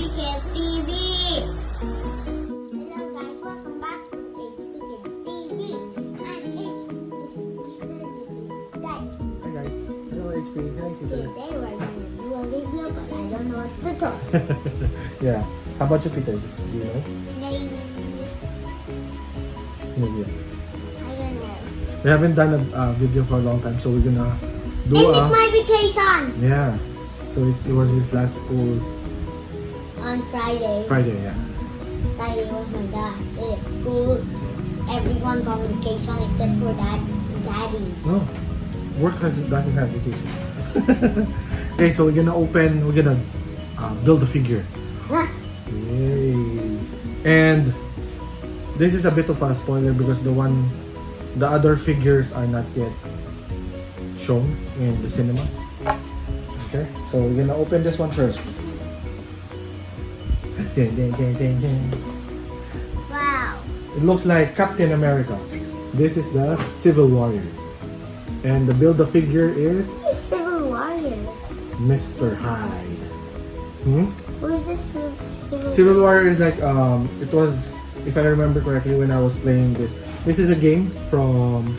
HPKidsTV. Hello guys, welcome back to HPKidsTV. I'm H. This is Peter. This is Daddy. Hi guys. Hello HP. Hi Peter. Today we're gonna do a video, but I don't know what to talk. Yeah. How about you, Peter? Do you know? Maybe. Maybe. I don't know. We haven't done a video for a long time, so we're gonna do And it's my vacation Yeah. So it was his last school on Friday. Friday, yeah. Friday was my school. Everyone's on vacation except for Daddy. No. Work doesn't have vacation. Okay, so we're gonna build a figure. Huh? Yay. And this is a bit of a spoiler because the other figures are not yet shown in the cinema. Okay, so we're gonna open this one first. Ding, ding, ding, ding, ding. Wow. It looks like Captain America. This is the Civil Warrior. And the build-a-figure is Civil Warrior. Mr. Hyde. Who is this Civil Warrior is like, it was, if I remember correctly, when I was playing this. This is a game from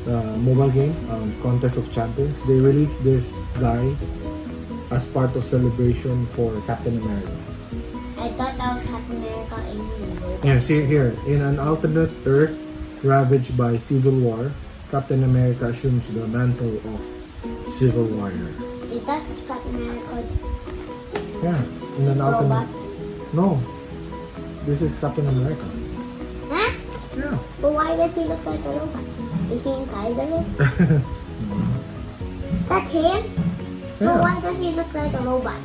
the mobile game, Contest of Champions. They released this guy as part of celebration for Captain America. I thought that was Captain America in the Yeah, see here, in an alternate Earth ravaged by civil war, Captain America assumes the mantle of Civil Warrior. Is that Captain America's Yeah, in an robot? alternate. No, this is Captain America. Huh? Yeah. But why does he look like a robot? Is he inside of it? That's him? But Yeah. why does he look like a robot?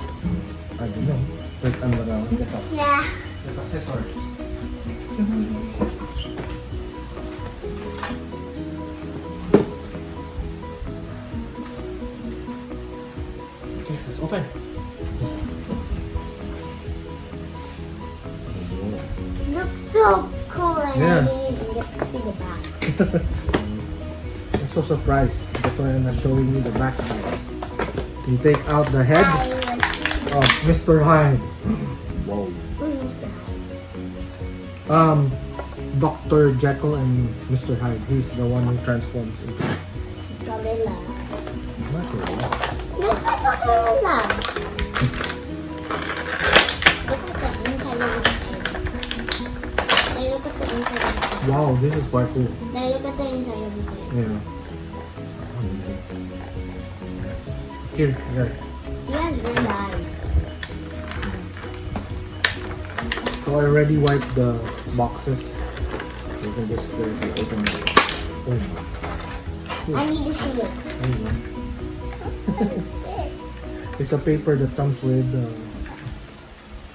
I don't know. Like around the top. Yeah. The accessories. Okay, let's open. Looks so cool and Yeah. I didn't even get to see the back. I'm so surprised. That's why I'm not showing you the back side. You take out the head of Mr. Hyde. Whoa. Who's Mr. Hyde? Dr. Jekyll and Mr. Hyde. He's the one who transforms into this. Gorilla. Not really. Looks like a gorilla. Look at the inside of his head. They look at the inside of his head. Wow, this is quite cool. They look at the inside of his head. Yeah. Amazing. Here, guys. He has red eyes. So I already wiped the boxes. You can just carefully open it. Oh my. I need to see it. There you go. What is this? It's a paper that comes with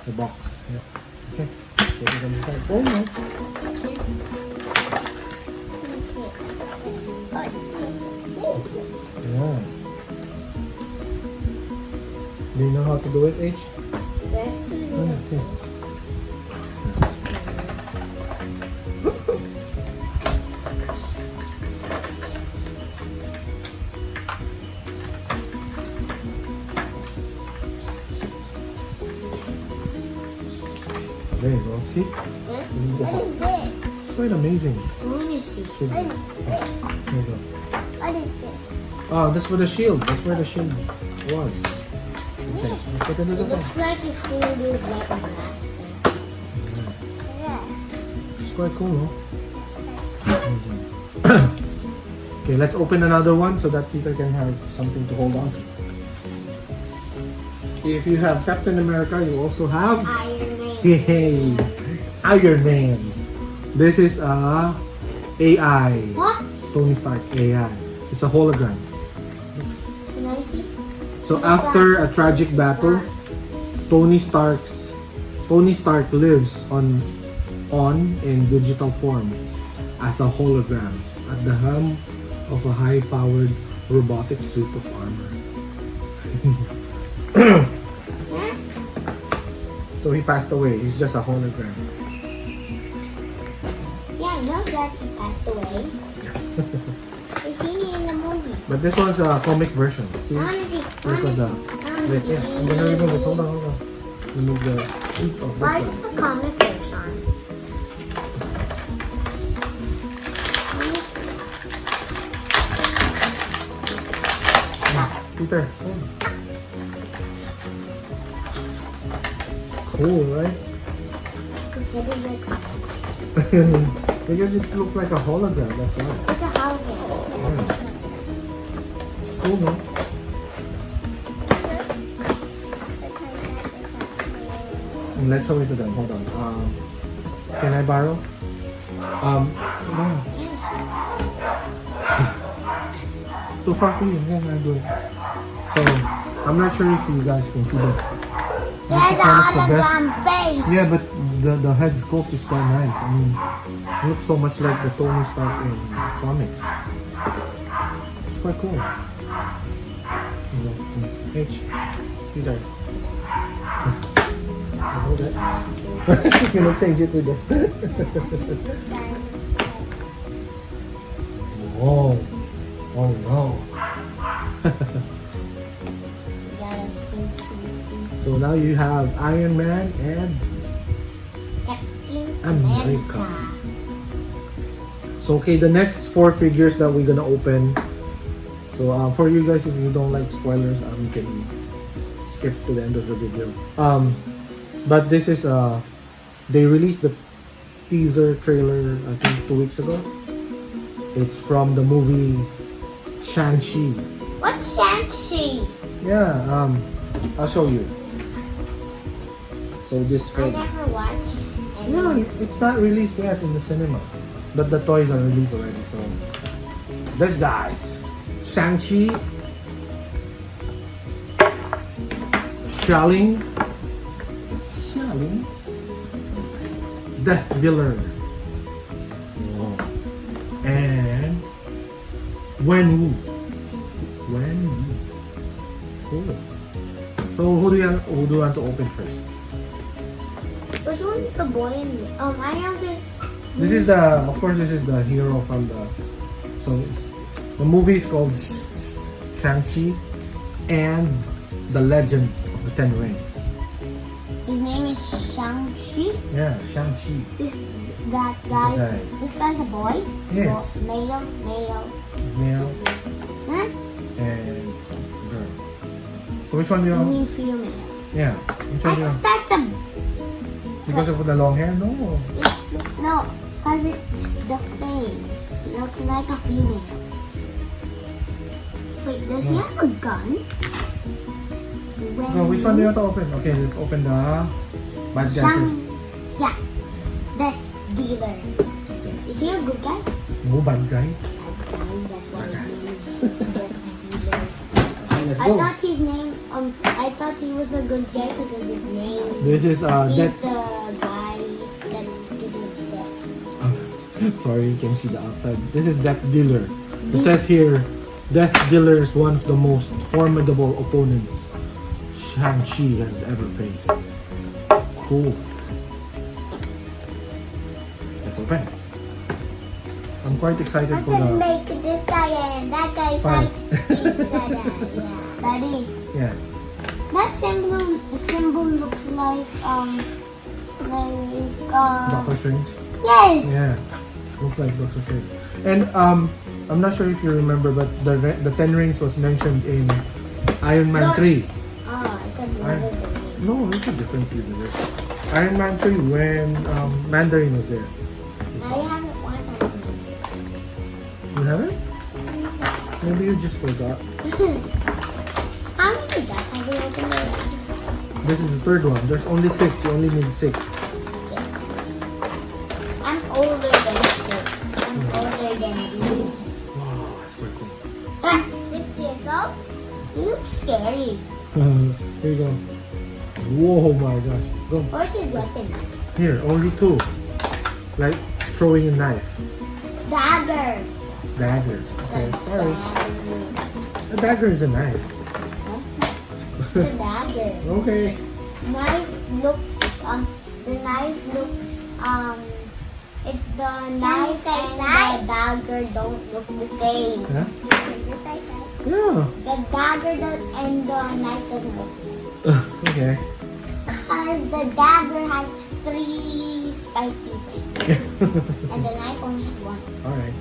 the box. Yeah. Okay. Put it on the side. Oh no. Yeah. Do you know how to do it, H? Okay. There you go. See? What is this? It's quite amazing. I want to see. Should be. What is this? There you go. What is this? Oh, that's for the shield. That's where the shield was. Okay. Let's put it in It the side. looks like his shield is like a blaster. Yeah. It's quite cool, no? Amazing. Okay, let's open another one so that Peter can have something to hold on to. If you have Captain America, you also have Iron Man. Yay! Iron Man. This is AI. What? Tony Stark AI. It's a hologram. Can I see? So after a tragic battle, Tony Stark lives on in digital form as a hologram at the helm of a high-powered robotic suit of armor. So he passed away. He's just a hologram. Yeah, I know that he passed away. They see me in the movie. But this was a comic version. See? I wanna see. Look at that. Wait, yeah. I'm gonna remove it. Hold on, hold on. remove the heat of Why this is guy. the comic version? Peter. Cool, right? Because it looked like a hologram, that's why. It's a hologram. Yeah. Cool, man. Let's show it to them. Hold on. Can I borrow? No. It's too far for you. Yeah, I'll do it. So, I'm not sure if you guys can see that. There's a one of the best. hologram face. Yeah, but the head sculpt is quite nice. I mean, it looks so much like the Tony Stark in comics. It's quite cool. H, you there? Hold it. You're gonna change it with it. Whoa. Oh no. So now you have Iron Man and Captain America. America. So okay, the next 4 figures that we're gonna open. So for you guys, if you don't like spoilers, you can skip to the end of the video. But this is they released the teaser trailer I think 2 weeks ago. It's from the movie Shang Chi. What's Shang Chi? Yeah, I'll show you. So this I film. never watched. Yeah, it's not released yet in the cinema, but the toys are released already. So this guys, Shang Chi, xialing, Death Dealer, and wenwu. Cool. So who do you want to open first? Which one's the boy in I know there's. This is of course, this is the hero from the movie is called Shang Chi and the Legend of the Ten Rings. His name is Shang Chi. Yeah, Shang Chi. That guy. guy. This guy's a boy. Yes. Male. Male Huh? and girl. So which one do you You want? mean female? Yeah. Which one do you want? That's a Because of the long hair? No. no, cause it's the face. Looks like a female. Wait, does he have a gun? No, which one do you want to open? Okay, let's open the bad guy first. Yeah, Death Dealer. Is he a good guy? No, bad guy. That's why his name is Death Dealer. Okay, let's I go. thought his name. I thought he was a good guy because of his name. This is He's Death. the guy that did his death. Sorry, you can see the outside. This is Death Dealer. It says here, Death Dealer is one of the most formidable opponents Shang-Chi has ever faced. Cool. Let's open. I'm quite excited for the... make this guy and that guy Fight. Daddy, Yeah. that symbol looks like Doctor Strange. yes. Yeah. Looks like Doctor Strange. And I'm not sure if you remember, but the Ten Rings was mentioned in Iron Man Look. 3. Oh, I thought you wanted the name. No, it's a different universe. Iron Man 3 when Mandarin was there. I haven't watched that You haven't? Maybe you just forgot. How many guys have we opened already? This is the third one. There's only 6. You only need 6. Six. I'm older than six. I'm older than you. Wow, that's quite cool. I'm 6 years old. You look scary. Here you go. Whoa, my gosh. Go. Where's his weapon? Here, only 2. Like throwing a knife. Daggers. Dagger. Okay, The sorry. dagger. A dagger is a knife. The dagger. Okay. Knife looks the knife looks the knife and the dagger don't look the same. Huh? Just like that. Yeah. The dagger and the knife doesn't look the same. Okay. I Because the dagger has 3 spiky things. And the knife only has 1. Alright.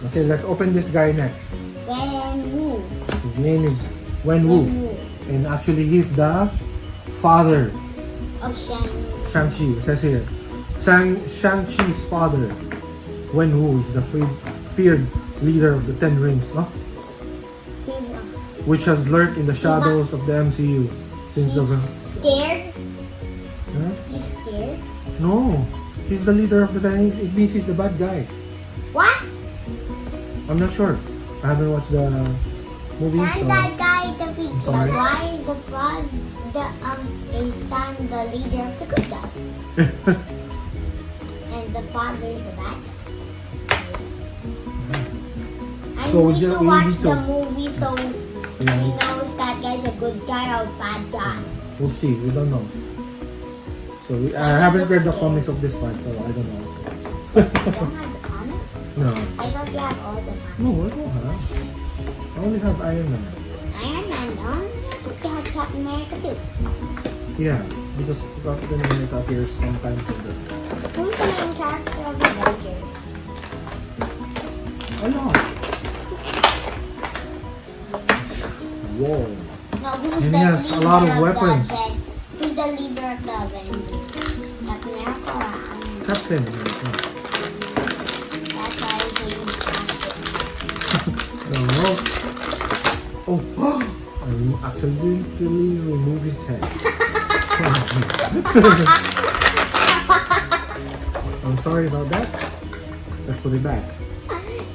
Okay, let's open this guy next. Wenwu. His name is Wenwu. And actually, he's the father. Of Shang Chi. It says here. Shang Chi's father. Wenwu is the feared leader of the Ten Rings, no? Which has lurked in the shadows of the MCU since the... Scared? Huh? He's scared? No. He's the leader of the Ten Rings. It means he's the bad guy. What? I'm not sure. I haven't watched the movie, And so... that guy defeats the sorry. why is the father a son the leader of the good guy? And the father is the bad guy. I So need to we watch need the to- movie so he Yeah, knows that guy's a good guy or a bad guy. we'll see. We don't know. So I haven't read the comics of this part, so I don't know. I don't have the comics. No. I thought you have all the comics. No, I don't have. I only have Iron Man. Iron Man, you have Captain America too. Yeah, because Captain America appears sometimes in the... Who's the main character of Avengers? A lot. Whoa. No, who's And the he has a leader lot of the weapons. Who's the leader of the Avengers? Captain America or Iron Man? Captain America. That's why I say I don't know. Oh, I accidentally removed his head. I'm sorry about that. Let's put it back.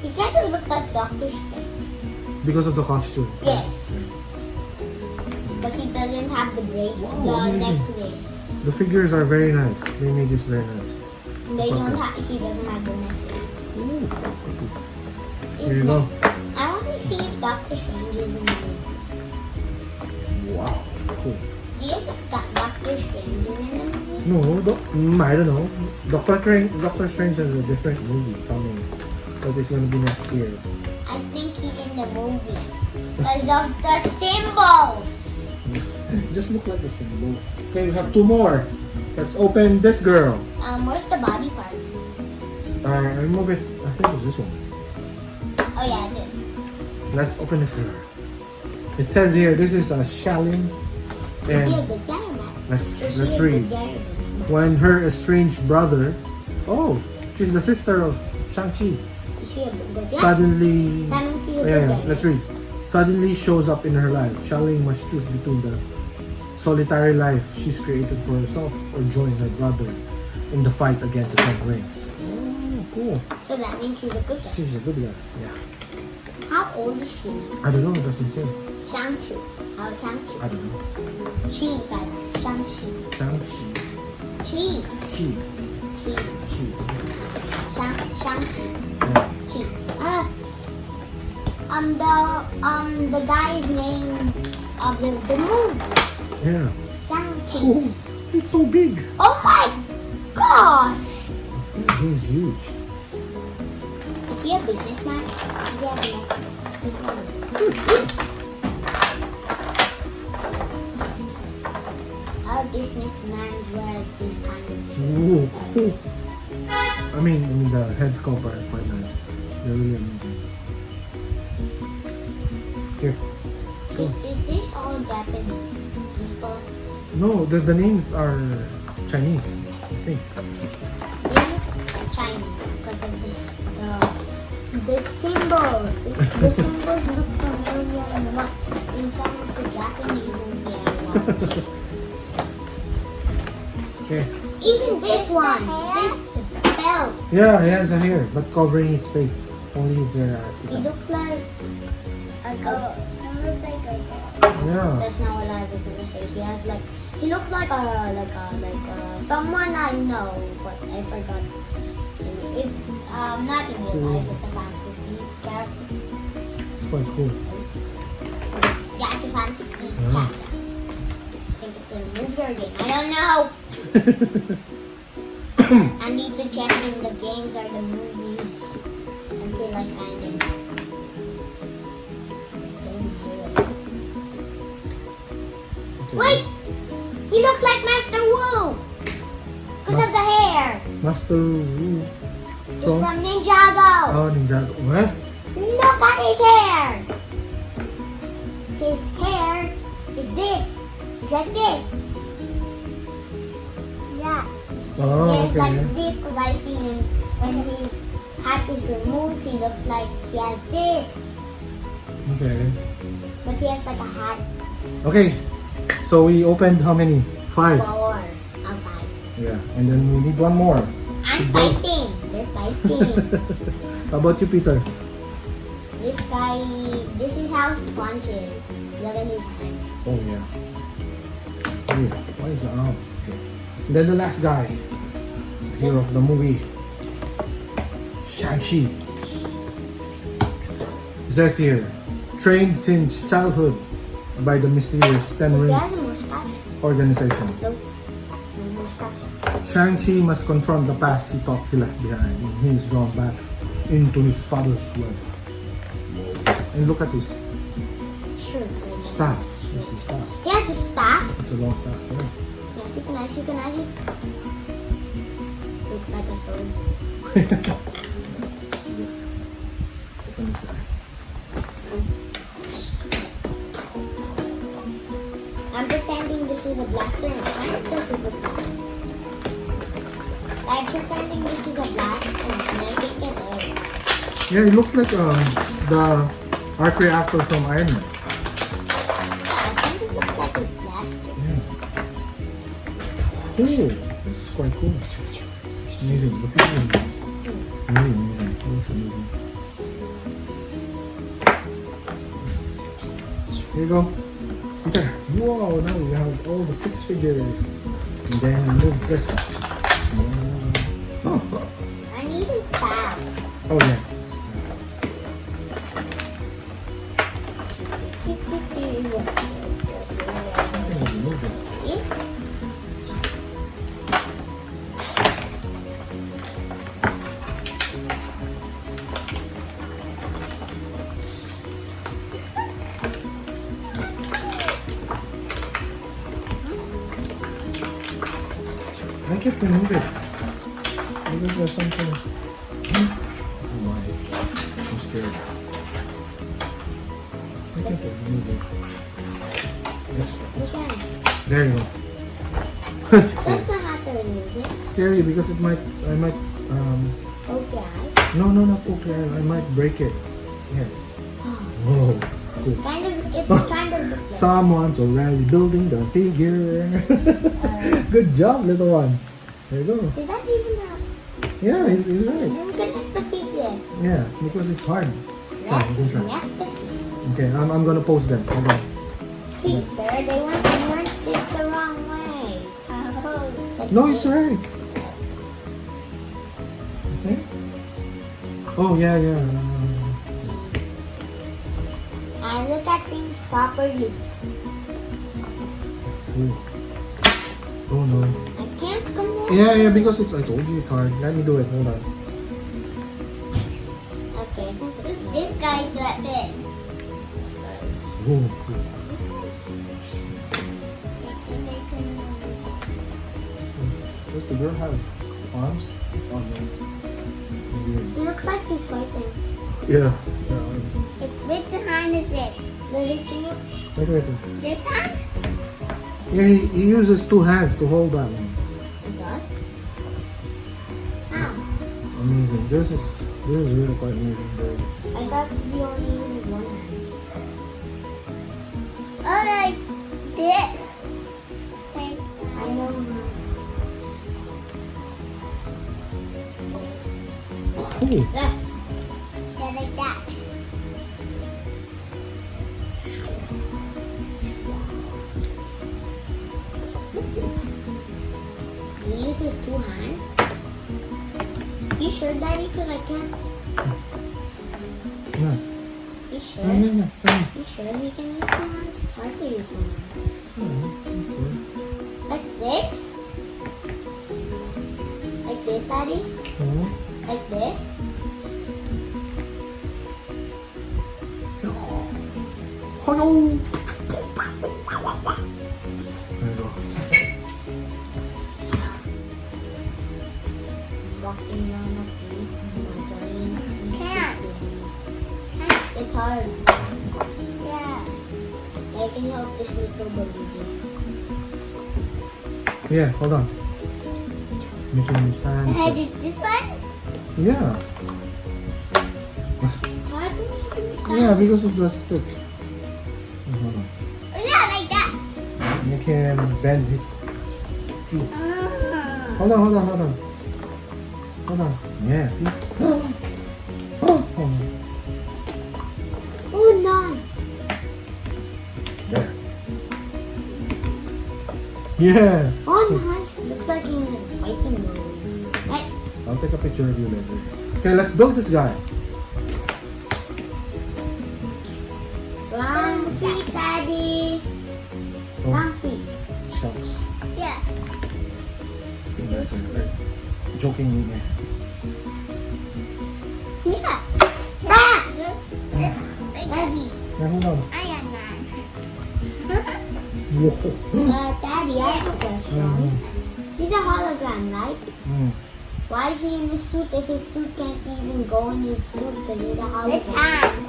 He kind of looks like Doctor Strange. Because of the costume. Yes. But he doesn't have the bracelet, the amazing. necklace. The figures are very nice. They made this very nice. They don't have, he doesn't have the necklace. Ooh. Is Here you go. I want to see if Doctor Strange is in the movie. Wow. Cool. Do you think that Doctor Strange is in the movie? No, I don't know. Doctor Strange has a different movie coming. But it's gonna be next year. I think he's in the movie. Because of the symbols. It just look like a symbol. Okay, we have 2 more. Let's open this girl. Where's the body part? Remove it. I think it's this one. Oh yeah, it is. Let's open this girl. It says here, this is a xialing. Is he a And good guy or not? let's Is he a read. good guy or not? When her estranged brother, oh, she's the sister of Shang Chi, Is she a good guy? suddenly, That means he's a good yeah, guy. let's read. Suddenly shows up in her life. Xialing must choose between the solitary life she's created for herself or join her brother in the fight against the Ten Rings. Oh, cool. So that means she's a good guy. She's a good guy. Yeah. How old is she? I don't know. It doesn't say. Shang Chi. How Shang I Chi? don't know. Chi, guy. Shang Chi. Shang Chi. Chi. Chi. Chi. Chi. Shang Chi. Yeah. Chi. The guy's name of the movie. Yeah. Shang Chi. Oh, it's so big. Oh my gosh! He's huge. Is he a businessman? Does he have a businessman? All businessmen wear this kind of Ooh, cool. I mean, the head sculpt are quite nice. They're really amazing. Here. Cool. Is this all Japanese people? No, the names are Chinese, I think. They're Chinese because of this. The symbol. The symbols look familiar and what in some of the Japanese movies I watch. Okay. Even this one. This belt. Yeah, he has a hair, but covering his face. Only his hair. It looks like a girl. Yeah. That's not what I was gonna say. He looks like someone I know, but I forgot. It's not in real life. It's a fantasy character. It's quite cool. Yeah, it's a fantasy Yeah. character. I think it's a movie or game. I don't know. I need to check in the games or the movies until I find it. The same hair. Okay. Wait! He looks like Master Wu! Master Wu. It's from Ninjago. Oh, Ninjago. What? Look at his hair. His hair is this. It's like this. Yeah. Oh, Yeah, it's okay. like this because I seen him when his hat is removed. He looks like he has this, Okay. but he has like a hat. Okay. So we opened how many? 5. 4 or 5. Yeah. And then we need one more. I'm Football. fighting. They're fighting. How about you, Peter? This guy. This is how he punches. Look at his hand. Oh yeah. Oh, why is the arm? Okay. And then the last guy, the hero of the movie, Shang Chi. It says here, trained since childhood by the mysterious Ten Does he Rings have a mustache? organization. No. No mustache. Shang Chi must confront the past he thought he left behind when he is drawn back into his father's web. And look at his Sure. staff. This is his staff. He has a staff. It's a long staff. Yeah. Can I see? Looks like a sword. See this. Let's open this guy. I'm pretending this is a blaster. I'm pretending this is a blaster and I think it is. Yeah, it looks like the arc reactor from Iron Man. I think it looks like it's blaster. Yeah. Ooh, this is quite cool. Amazing. The feeling is really amazing. It looks amazing. Yes. Here you go. Peter. Whoa, now we have all the 6 figures. And then we move this up. Oh, I need a staff. oh yeah. I think we move this. I can't remove it. Because there's something. Oh my. I'm so scared. I can't remove it. Yes. You can. There you go. That's not how to remove it. Scary because I might, Okay. no, not okay. I might break it. Here. Whoa. Cool. It's kind of Someone's already building the figure. Good job, little one. There you go. Is that even a... Yeah, it's right. I'm good at the figure. Yeah, because it's hard. Try, you can try. Left the Okay, I'm gonna post them. Hold on. Peter, they want it the wrong way. Oh, No, it's alright. Okay. Oh yeah. I look at things properly. Ooh. Oh no. I can't connect. Yeah, because I told you it's hard. Let me do it. Hold on. Okay. This guy's like this. Ooh, cool. Does the girl have arms? Oh It looks like he's fighting. no. Yeah, arms. Which hand is it? Wait. This hand? Yeah, he uses 2 hands to hold that one. It does. How? Amazing. This is really quite amazing. I thought he only uses one hand. Oh, like this. Like, I know. Cool. Look. Yeah, like that. He uses 2 hands. You sure, Daddy? Because I can't. Yeah. You sure? Yeah. You sure he can use 2 hands? It's hard to use 1 hand. That's good. Like this? Like this, Daddy? Like this? Hello. There you go. walking on a feet. Can't. It's hard. Yeah. I can help this little baby. Yeah, hold on. Make him stand. Head is this one? Yeah. How do you do that? Yeah, because of the stick. Hold on. Yeah, like that. Make him bend his feet. Hold on. Hold on. Yeah, see? Oh. Oh, nice. There. Yeah. Oh, nice. Looks like he's in a fighting mode. Hey, I'll take a picture of you later. Okay, let's build this guy. long feet, Daddy. Oh, Long feet. shucks. Yeah. You guys are joking me. Yeah. Ah! Daddy. Yeah, hold on. Iron Man. Whoa. Daddy, I have a question. He's a hologram, right? Mm. Why is he in a suit if his suit can't even go in his suit because he's a The hologram? time.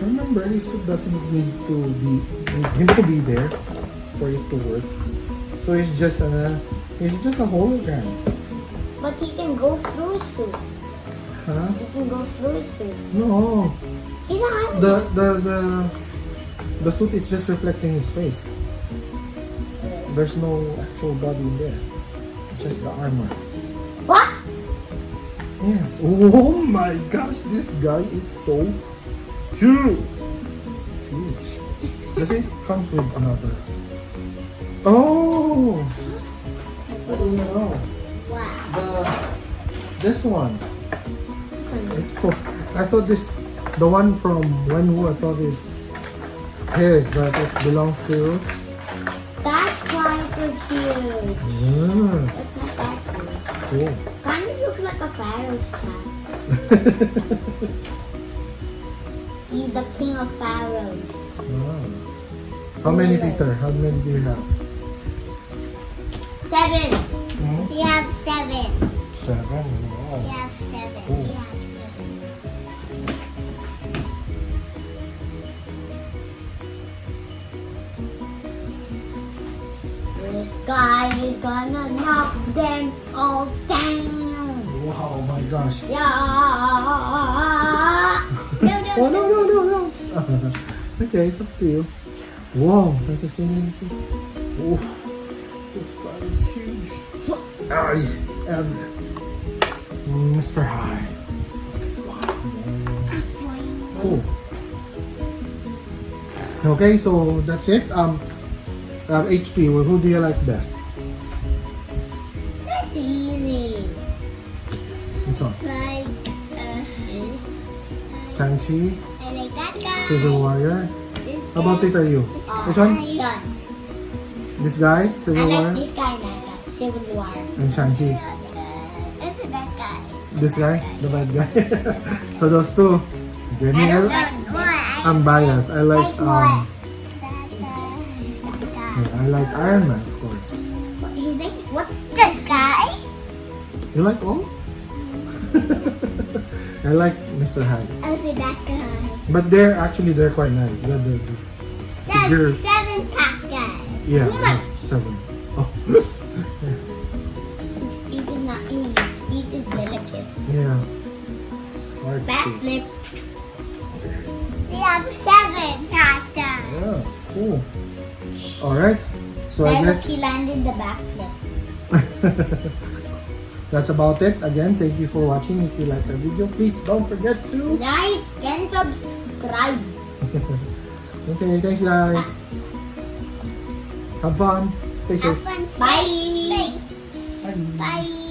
Remember, his suit doesn't need him to be there for it to work. So he's just a hologram. But he can go through his suit. Huh? He can go through his suit. No. He's a hologram. The suit is just reflecting his face. There's no actual body in there. Just the armor. What? Yes. Oh my gosh, this guy is so huge. Does it comes with another? Oh. What do you know? Wow. This one is for. I thought the one from Wenwu. I thought it's his, but it belongs to. That's why it was huge. Mm, It's not that huge. cool. Kind of looks like a pharaoh's hat. He's the king of pharaohs. Wow. How many, Peter? How many do you have? 7. Hmm? We have 7. 7. We Wow. have 7. Cool. We have 7. This guy is gonna knock them all down. Wow, my gosh. Yeah. Oh, no. Okay, it's up to you. Wow, that is nice. Oh, this guy is huge. I am Mr. Hyde. Cool. Okay, so that's it. HP, well, who do you like best? That's easy. Which one? Like, Shang Chi, I like that guy. Civil Warrior. This How about guy. Peter, you? Which one? Done. This guy, I Civil like Warrior, this guy and that guy. Civil War. and Shang Chi. This is that guy. This guy, the bad guy. So those two. Okay, me, I don't I'm biased. I like That guy. I like Iron Man, of course. His name? What's This guy. You like all? I like Mr. Hyde. I see that guy. But they're quite nice. The That's girl. 7 cat guys. Yeah, Look. 7. Oh. His feet is not easy. His feet is delicate. Yeah. It's hard to. Backflip. We have 7 cat guys. Yeah, cool. Alright. So I I hope guess he landed the backflip. that's about it. Again, thank you for watching. If you like our video, please don't forget to. Like and subscribe. Okay, thanks guys. Have fun. Stay safe. Have fun. Bye. Bye. Bye.